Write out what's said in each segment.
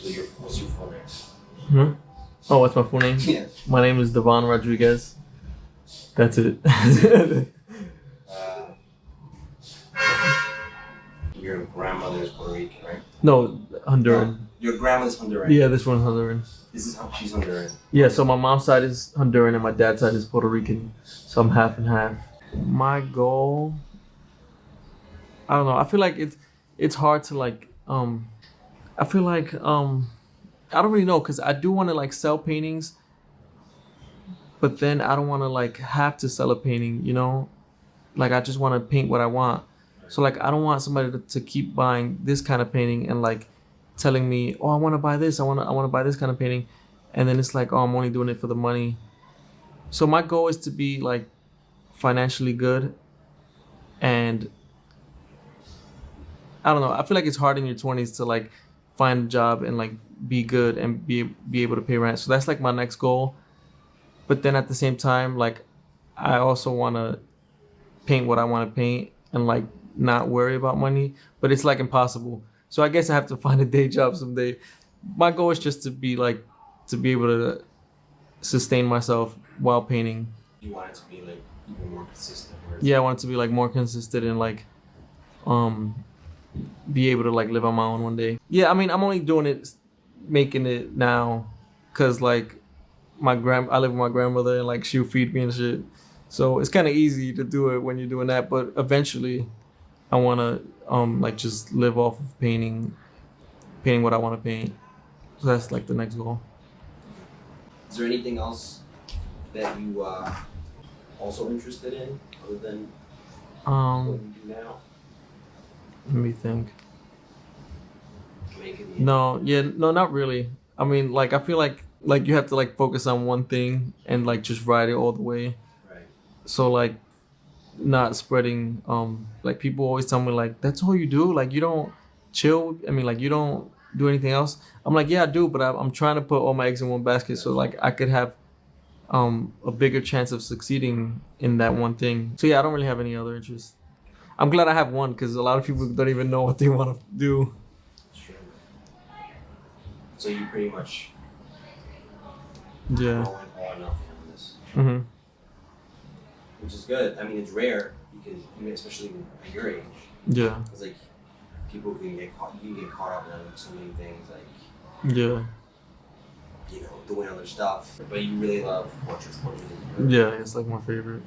What's your full name? Hmm? Oh, what's my full name? Yeah. My name is Devon Rodriguez. That's it. Your grandmother is Puerto Rican, right? No, Honduran. Your grandma's Honduran. Yeah, this one's Honduran. This is how she's Honduran. Yeah, so my mom's side is Honduran and my dad's side is Puerto Rican. So I'm half and half. My goal, I don't know. I feel like it's hard to like I feel like I don't really know because I do want to like sell paintings, but then I don't want to like have to sell a painting, you know? Like I just want to paint what I want. So like I don't want somebody to keep buying this kind of painting and like telling me, oh, I want to buy this. I want to buy this kind of painting, and then it's like, oh, I'm only doing it for the money. So my goal is to be like financially good, and I don't know. I feel like it's hard in your 20s to like find a job and like be good and be able to pay rent. So that's like my next goal. But then at the same time, like I also want to paint what I want to paint and like not worry about money, but it's like impossible. So I guess I have to find a day job someday. My goal is just to be able to sustain myself while painting. You want it to be like even more consistent. Yeah, I want it to be like more consistent and like be able to like live on my own one day. Yeah, I mean I'm only doing it, making it now, cause like I live with my grandmother and like she'll feed me and shit. So it's kind of easy to do it when you're doing that, but eventually I want to like just live off of painting what I want to paint. So that's like the next goal. Is there anything else that you also interested in other than what you do now? Let me think. Making No, not really. I mean, like I feel like you have to like focus on one thing and like just ride it all the way. Right. So like not spreading like people always tell me like that's all you do, like you don't chill, I mean like you don't do anything else. I'm like, yeah I do, but I'm trying to put all my eggs in one basket so like I could have a bigger chance of succeeding in that one thing. So yeah, I don't really have any other interests. I'm glad I have one because a lot of people don't even know what they want to do. Sure. So you pretty much Yeah. all in all enough on this. Mm-hmm. Which is good. I mean, it's rare because, I mean, especially at your age, Yeah. it's like people can get caught. You can get caught up in so many things, like Yeah. you know, doing other stuff. But you really love portraits. Yeah, it's like my favorite.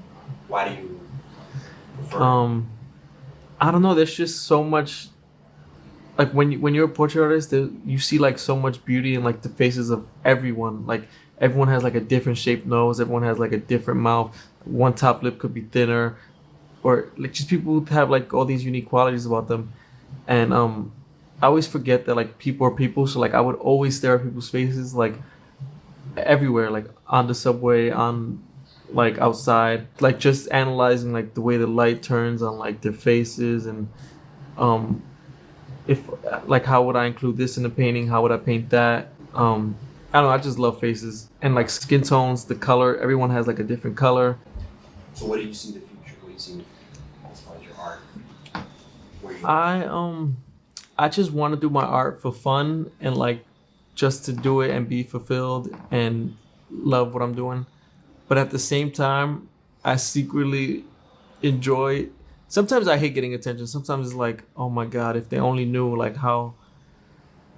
Why do you prefer? I don't know. There's just so much. Like when you're a portrait artist, you see like so much beauty in like the faces of everyone. Like everyone has like a different shaped nose. Everyone has like a different mouth. One top lip could be thinner, or like just people who have like all these unique qualities about them. And I always forget that like people are people. So like I would always stare at people's faces like everywhere, like on the subway, on like outside, like just analyzing like the way the light turns on like their faces and if like how would I include this in the painting, how would I paint that. I don't know, I just love faces and like skin tones, the color, everyone has like a different color. So what do you see in the future? What do you see as far as your art? Where you I just want to do my art for fun and like just to do it and be fulfilled and love what I'm doing. But at the same time, I secretly enjoy. Sometimes I hate getting attention. Sometimes it's like, oh my God, if they only knew like how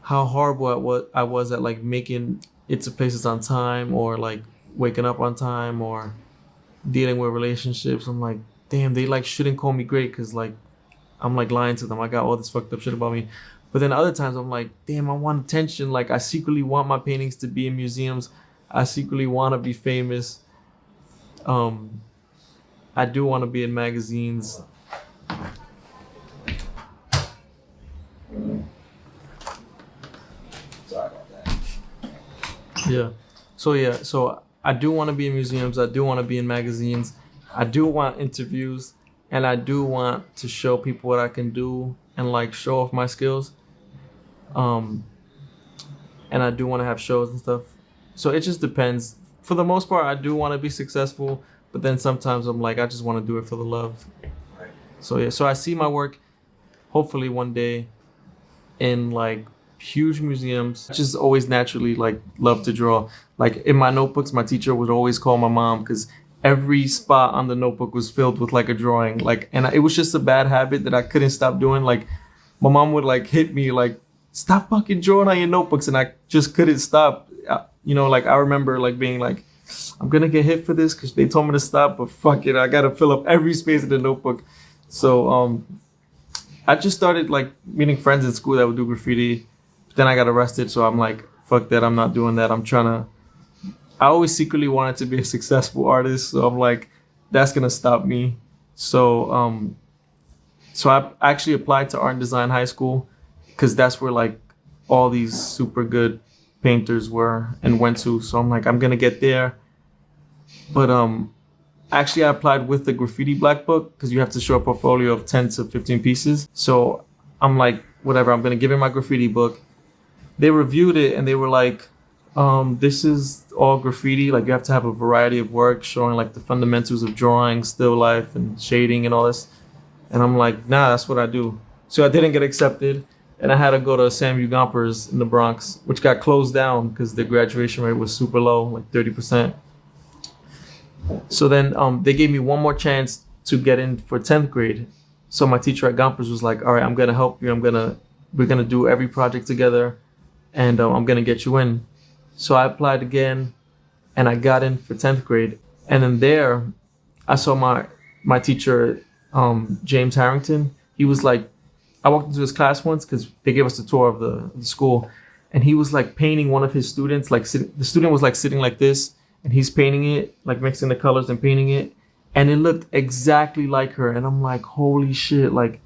horrible I was at like making it to places on time or like waking up on time or dealing with relationships. I'm like, damn, they like shouldn't call me great because like I'm like lying to them. I got all this fucked up shit about me. But then other times I'm like, damn, I want attention. Like I secretly want my paintings to be in museums. I secretly want to be famous. I do want to be in magazines. Sorry about that. Yeah. So I do want to be in museums. I do want to be in magazines. I do want interviews, and I do want to show people what I can do and like show off my skills. And I do want to have shows and stuff. So it just depends. For the most part, I do want to be successful, but then sometimes I'm like, I just want to do it for the love. So yeah, so I see my work hopefully one day in like huge museums. I just always naturally like love to draw. Like in my notebooks, my teacher would always call my mom because every spot on the notebook was filled with like a drawing. Like, and it was just a bad habit that I couldn't stop doing. Like my mom would like hit me like, stop fucking drawing on your notebooks, and I just couldn't stop. You know, like I remember like being like, I'm gonna get hit for this because they told me to stop, but fuck it, I gotta fill up every space in the notebook. So I just started like meeting friends in school that would do graffiti. But then I got arrested, so I'm like, fuck that, I'm not doing that. I always secretly wanted to be a successful artist, so I'm like, that's gonna stop me. So so I actually applied to art and design high school because that's where like all these super good painters were and went to. So I'm like, I'm gonna get there. But actually I applied with the graffiti black book because you have to show a portfolio of 10 to 15 pieces. So I'm like, whatever, I'm gonna give in my graffiti book. They reviewed it and they were like, this is all graffiti. Like you have to have a variety of work showing like the fundamentals of drawing, still life and shading and all this. And I'm like, nah, that's what I do. So I didn't get accepted. And I had to go to SAMU Gompers in the Bronx, which got closed down because the graduation rate was super low, like 30%. So then they gave me one more chance to get in for 10th grade. So my teacher at Gompers was like, all right, I'm going to help you. We're going to do every project together and I'm going to get you in. So I applied again and I got in for 10th grade. And then there I saw my teacher, James Harrington. He was like, I walked into his class once because they gave us a tour of the school, and he was like painting one of his students. Like the student was like sitting like this, and he's painting it, like mixing the colors and painting it, and it looked exactly like her. And I'm like, holy shit! Like,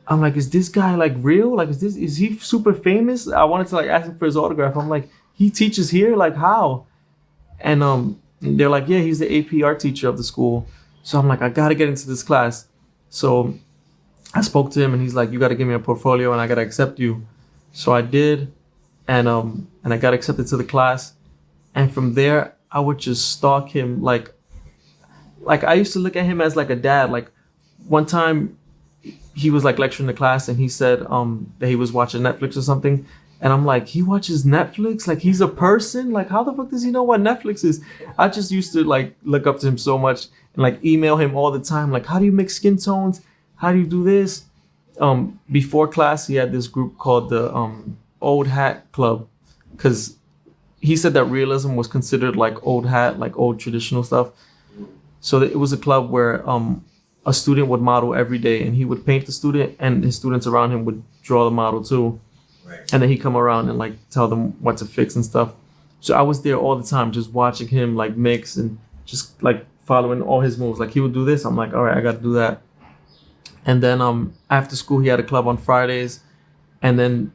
I'm like, is this guy like real? Like, is he super famous? I wanted to like ask him for his autograph. I'm like, he teaches here? Like how? And they're like, yeah, he's the AP art teacher of the school. So I'm like, I gotta get into this class. So I spoke to him and he's like, you got to give me a portfolio and I got to accept you. So I did. And I got accepted to the class. And from there, I would just stalk him. Like I used to look at him as like a dad. Like one time he was like lecturing the class and he said that he was watching Netflix or something. And I'm like, he watches Netflix? Like he's a person? Like how the fuck does he know what Netflix is? I just used to like look up to him so much and like email him all the time. Like, how do you mix skin tones? How do you do this? Before class, he had this group called the Old Hat Club, because he said that realism was considered like old hat, like old traditional stuff. So it was a club where a student would model every day, and he would paint the student, and his students around him would draw the model too. Right. And then he'd come around and like tell them what to fix and stuff. So I was there all the time, just watching him like mix and just like following all his moves. Like he would do this, I'm like, all right, I got to do that. And then after school, he had a club on Fridays. And then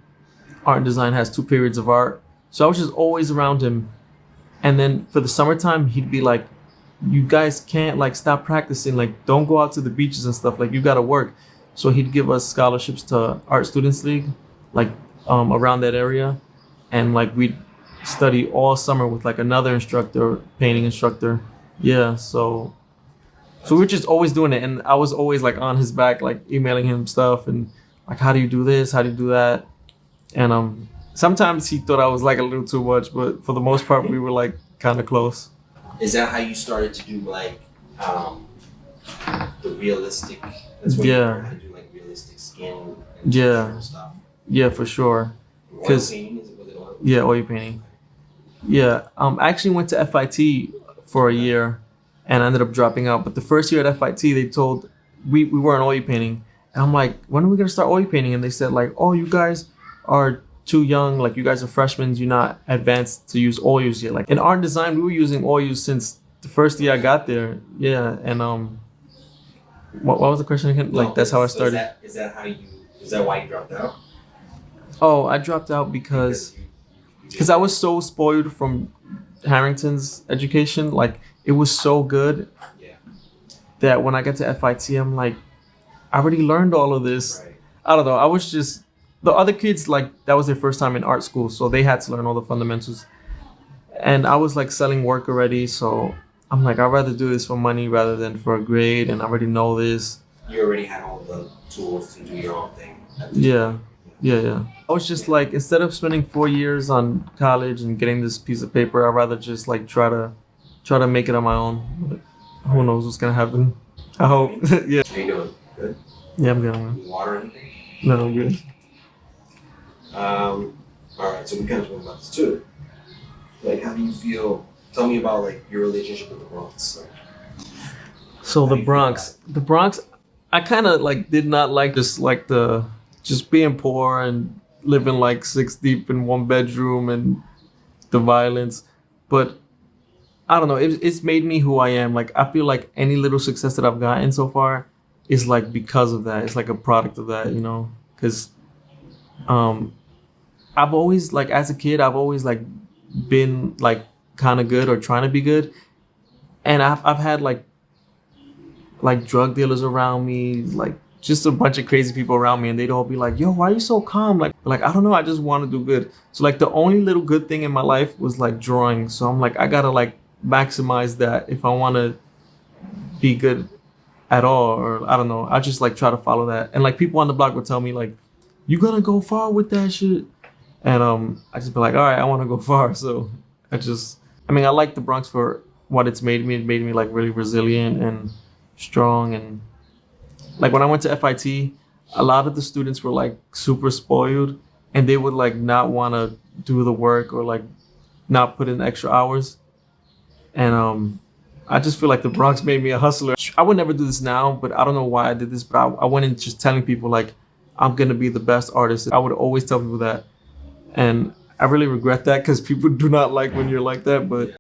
art and design has 2 periods of art. So I was just always around him. And then for the summertime, he'd be like, you guys can't like stop practicing. Like, don't go out to the beaches and stuff. Like, you got to work. So he'd give us scholarships to Art Students League, like around that area. And like we'd study all summer with like another instructor, painting instructor. Yeah, so we're just always doing it, and I was always like on his back, like emailing him stuff and like, how do you do this? How do you do that? And sometimes he thought I was like a little too much, but for the most part, we were like kind of close. Is that how you started to do like the realistic? That's when you learned how to do like realistic skin and stuff. Yeah, for sure. Oil painting? Was it oil? Yeah, oil painting. Yeah, I actually went to FIT for a year. And I ended up dropping out. But the first year at FIT, they told we weren't oil painting. And I'm like, when are we gonna start oil painting? And they said like, oh, you guys are too young. Like you guys are freshmen. You're not advanced to use oils yet. Like in art and design, we were using oils since the first year I got there. Yeah. And what was the question again? Like that's how I started. Is that why you dropped out? Oh, I dropped out because I was so spoiled from Harrington's education. Like it was so good that when I got to FIT, I'm like, I already learned all of this. Right. I don't know. I was just, the other kids, like that was their first time in art school. So they had to learn all the fundamentals. And I was like selling work already. So I'm like, I'd rather do this for money rather than for a grade. And I already know this. You already had all the tools to do your own thing. Yeah. I was just like, instead of spending 4 years on college and getting this piece of paper, I'd rather just like try to make it on my own. But who knows what's gonna happen? I hope. Yeah. How you doing? Good. Yeah, I'm good, man. Need water or anything? No, I'm good. All right. So we kind of spoke about this too. Like, how do you feel? Tell me about like your relationship with the Bronx. Like, So how do you feel about it? The Bronx, I kind of like did not like just being poor and living like six deep in one bedroom and the violence, but I don't know. It's made me who I am. Like I feel like any little success that I've gotten so far is like because of that. It's like a product of that, you know. Because um, I've always like as a kid, I've always like been like kind of good or trying to be good, and I've had like drug dealers around me, like just a bunch of crazy people around me, and they'd all be like, "Yo, why are you so calm?" Like I don't know, I just want to do good. So like the only little good thing in my life was like drawing. So I'm like, I gotta like maximize that if I want to be good at all, or I don't know. I just like try to follow that, and like people on the block would tell me like, "You gonna go far with that shit," and I just be like, "All right, I want to go far." So I mean, I like the Bronx for what it's made me. It made me like really resilient and strong, and like when I went to FIT, a lot of the students were like super spoiled, and they would like not want to do the work or like not put in extra hours. And I just feel like the Bronx made me a hustler. I would never do this now, but I don't know why I did this. But I went in just telling people like I'm gonna be the best artist. I would always tell people that, and I really regret that because people do not like when you're like that. But